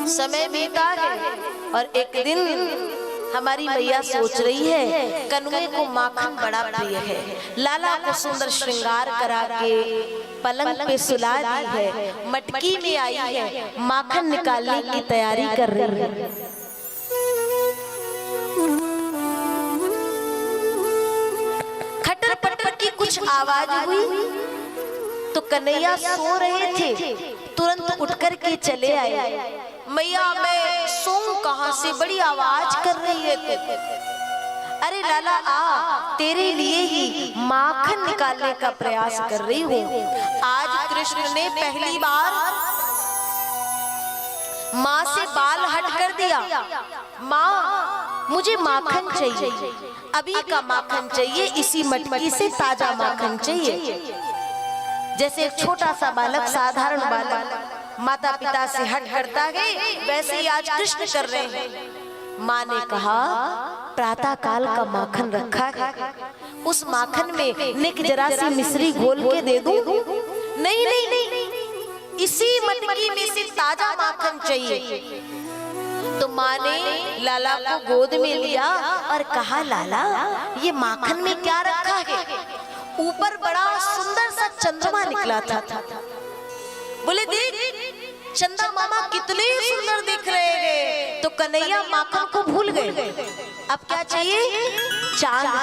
समय बीता है और एक दिन हमारी मैया सोच रही है कन्वे को माखन बड़ा प्रिय है। लाला को सुंदर श्रृंगार करा के पलंग पे सुला दी है, मटकी में आई है, माखन निकालने की तैयारी कर रही है। खटर पटर की कुछ आवाज हुई तो कन्हैया सो रहे थे, तुरंत उठकर के चले आए। मैया मैं सोऊं कहां से, बड़ी आवाज कर रही है तू। अरे लाला आ, तेरे लिए ही माखन निकालने का प्रयास कर रही हूँ। आज कृष्ण ने पहली बार माँ से बाल हट कर दिया। माँ मुझे माखन चाहिए, अभी का माखन चाहिए, इसी मटकी से ताजा माखन चाहिए। जैसे एक छोटा सा बालक, साधारण बालक माता पिता से हट करता है, वैसे ही आज कृष्ण कर रहे हैं। माँ ने कहा प्रातः काल का माखन रखा है, उस माखन में निक जरा सी मिश्री घोल के दे दूं? नहीं नहीं नहीं, इसी मटकी में से ताजा माखन चाहिए। तो माँ ने लाला को गोद में लिया और कहा लाला ये माखन में क्या रखा है? ऊपर बड़ा सुंदर सा चंद्रमा निकला था। बोले देख चंदा मामा कितने सुंदर दिख रहे हैं। तो कन्हैया माखन को भूल गए। अब क्या चाहिए? चांद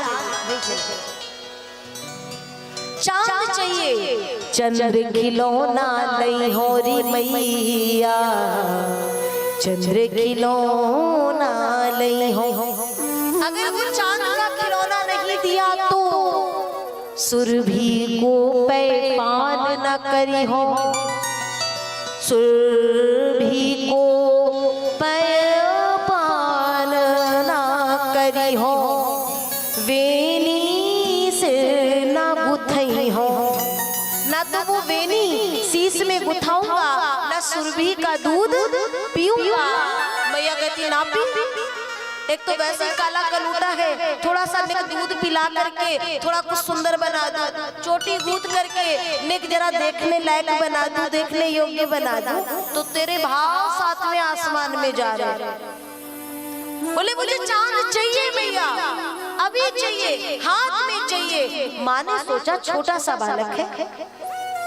चाहिए। चंद्र खिलौना नहीं हो री मैया, चंद्र खिलौना नहीं हो। अगर वो चांद का खिलौना नहीं दिया तो सुरभि को पैमान न करी हो, सुरभि को पैमान न करी हो, वेनी से न गुथई हो। ना तो वो वेनी शीश में गुथाऊंगा, ना सुरभि का दूध पीऊंगा। मैया कहती ना पी, एक तो वैसे ही काला कलूटा है, थोड़ा सा निक दूध पिला करके थोड़ा कुछ सुंदर बना दो, चोटी गूंथ करके निक जरा देखने लायक बना दो, देखने योग्य बना दो, तो तेरे भाव सातवें आसमान में जा रहे। बोले मुझे चांद चाहिए मैया, अभी चाहिए, हाथ में चाहिए। माँ ने सोचा छोटा सा बालक है,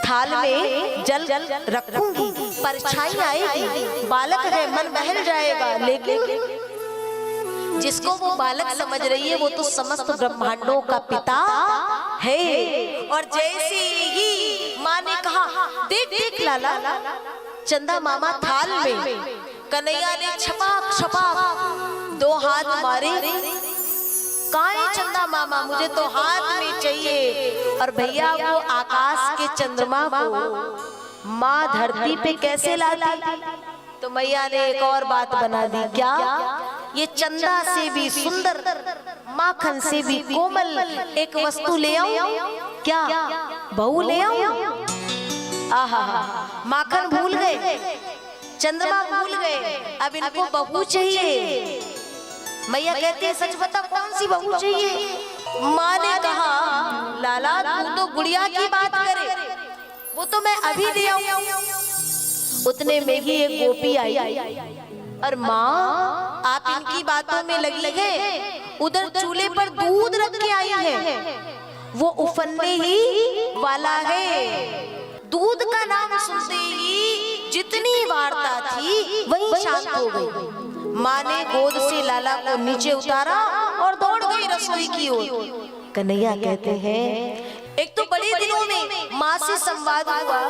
थाल में जल रखूंगी, परछाई आएगी, बालक है मन बहल जाएगा। लेकिन जिसको वो बालक समझ रही है वो तो समस्त ब्रह्मांडों का पिता है। और जैसे ही माँ ने कहा देख देख लाला चंदा मामा थाल में, कन्हैया ने छपाक छपाक दो हाथ मारे। कहाँ है चंदा मामा, मुझे तो हाथ में चाहिए। और भैया वो आकाश के चंद्रमा को माँ धरती पे कैसे लाती? तो मैया ने एक और बात बना दी। क्या? ये चंदा से भी सुंदर, माखन से भी कोमल एक वस्तु ले आऊं? क्या? बहू ले आऊं? आहा, माखन भूल गए, चंद्रमा भूल गए, अब इनको बहू चाहिए। मैया कहती है सच बता कौन सी बहू चाहिए? माँ ने कहा लाला तू तो गुड़िया की बात करे, वो तो मैं अभी ले आऊं। उतने में ही एक गोपी आई और माँ आप इनकी बातों में लगी है, उधर चूल्हे पर दूध रख के आई है, वो उफनने ही वाला है। दूध का नाम सुनते ही जितनी वार्ता थी वही शांत हो गई। माँ ने गोद से लाला को नीचे उतारा और दौड़ गई रसोई की ओर। कन्हैया कहते हैं एक तो बड़े दिनों में माँ से संवाद हुआ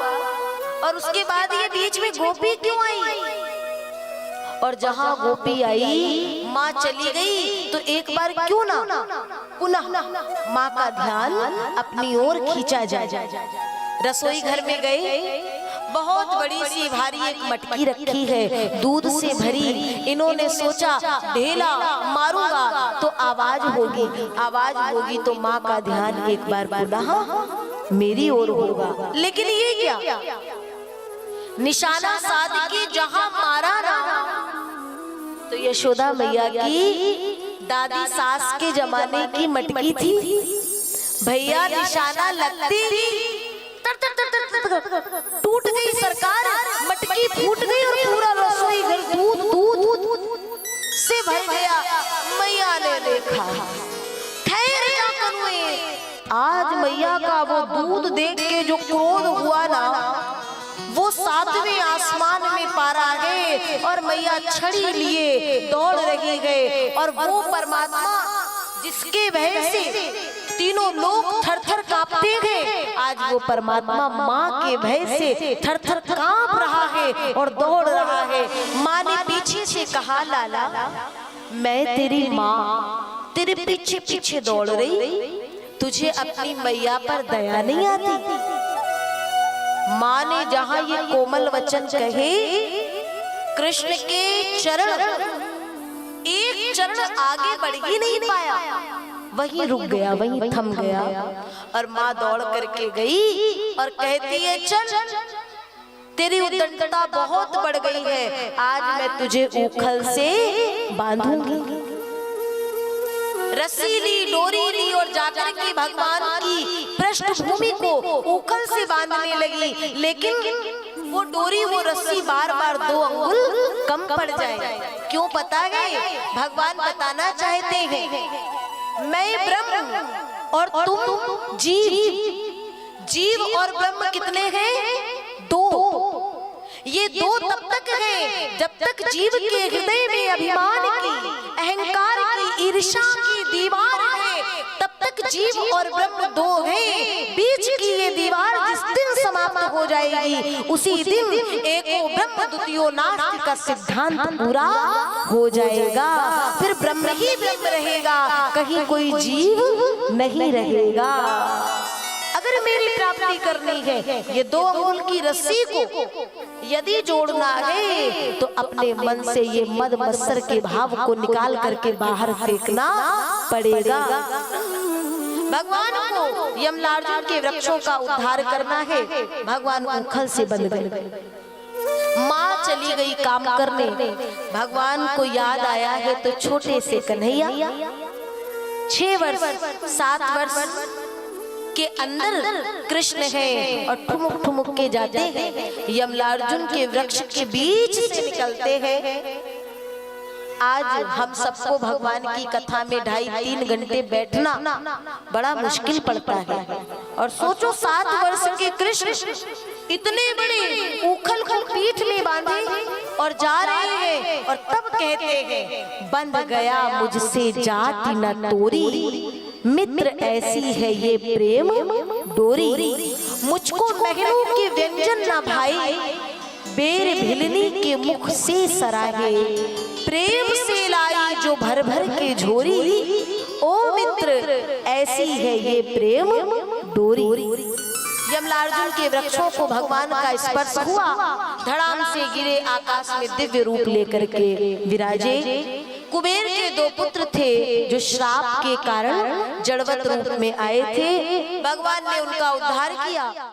और उसके बाद ये बीच में गोपी क्यों आई? और जहां गोपी आई माँ चली गई तो एक बार क्यों ना पुनः माँ का ध्यान अपनी ओर खींचा जाए। रसोई घर में गए, बहुत बड़ी सी भारी एक मटकी रखी है दूध से भरी। इन्होंने सोचा ढेला मारूंगा तो आवाज होगी, आवाज होगी तो माँ का ध्यान एक बार पुनः मेरी ओर होगा। लेकिन ये क्या, निशाना साध के जहां मारा ना, तो यशोदा मैया की दादी सास के जमाने की मटकी थी। भैया निशाना लगती टूट गई सरकार, मटकी फूट गई और पूरा रसोई घर आज मैया का वो दूध देख के जो क्रोध हुआ ना, वो 7वें आसमान में पारा है और मैया छड़ी लिए दौड़ रही गए। और वो परमात्मा जिसके भय से तीनों लोग थर थर कांपते हैं, आज वो परमात्मा माँ के भय से थर थर कांप रहा है और दौड़ रहा है। माँ ने पीछे से कहा, लाला मैं तेरी माँ तेरे पीछे पीछे दौड़ रही, तुझे अपनी मैया पर दया नहीं आती? माँ ने जहां ये कोमल वचन कहे, कृष्ण के चरण एक चरण आगे बढ़ ही नहीं पाया, वहीं रुक गया, वहीं थम गया। और माँ दौड़ करके गई और कहती है, चल तेरी उद्दंडता बहुत बढ़ गई है, आज मैं तुझे ऊखल से बांधूंगी। रस्सी ली, डोरी ली और जाकर के भगवान की पृष्ठभूमि को ऊखल से बांधने लगी, लेकिन वो डोरी वो रस्सी बार बार 2 अंगुल कम पड़ जाए। क्यों पता है? भगवान बताना चाहते हैं, मैं ब्रह्म और तुम जीव। जीव और ब्रह्म कितने हैं? 2। ये 2 तब तक है जब तक जीव के हृदय में अभिमान की, अहंकार की, ईर्ष्या की दीवार है, तब तक जीव और ब्रह्म 2 हैं। बीच की ये दीवार जिस दिन समाप्त हो जाएगी, उसी दिन एको ब्रह्म द्वितीयो नास्ति का सिद्धांत पूरा हो जाएगा। फिर ब्रह्म ही ब्रह्म रहेगा, कहीं कोई जीव नहीं रहेगा। अगर मेरी प्राप्ति करनी है, ये 2 अंगुल की रस्सी को यदि जोड़ना है, तो अपने मन से ये मद मत्सर के भाव को निकाल करके बाहर फेंकना पड़ेगा। भगवान को यमलार्जुन के वृक्षों का उद्धार करना है, भगवान ऊखल से बंध गए। माँ चली गई काम करने, भगवान को याद आया है तो छोटे से कन्हैया 6 वर्ष 7 वर्ष के अंदर कृष्ण है और ठुमुक ठुमुक के जाते हैं, यमलार्जुन के वृक्ष के बीच से निकलते हैं। आज हम सबको भगवान की कथा में 2.5-3 घंटे बैठना बड़ा मुश्किल पड़ता है। और सोचो 7 वर्ष के कृष्ण इतने बड़े ऊखल को पीठ में बांधे और जा रहे हैं, और तब कहते हैं, बंध गया मुझसे जाति न तोरी, मित्र ऐसी है ये प्रेम डोरी। मुझको महलों के व्यंजन न भाई, बेर भिलनी के मुख से सराहे, प्रेम से लाई जो भर भर के झोरी, ओ मित्र ऐसी है ये प्रेम डोरी। यमलार्जुन के वृक्षों को भगवान का स्पर्श हुआ, धड़ाम से गिरे, आकाश में दिव्य रूप लेकर के विराजे। कुबेर के 2 पुत्र थे जो श्राप के कारण जड़वत रूप में आए थे, भगवान ने उनका उद्धार किया।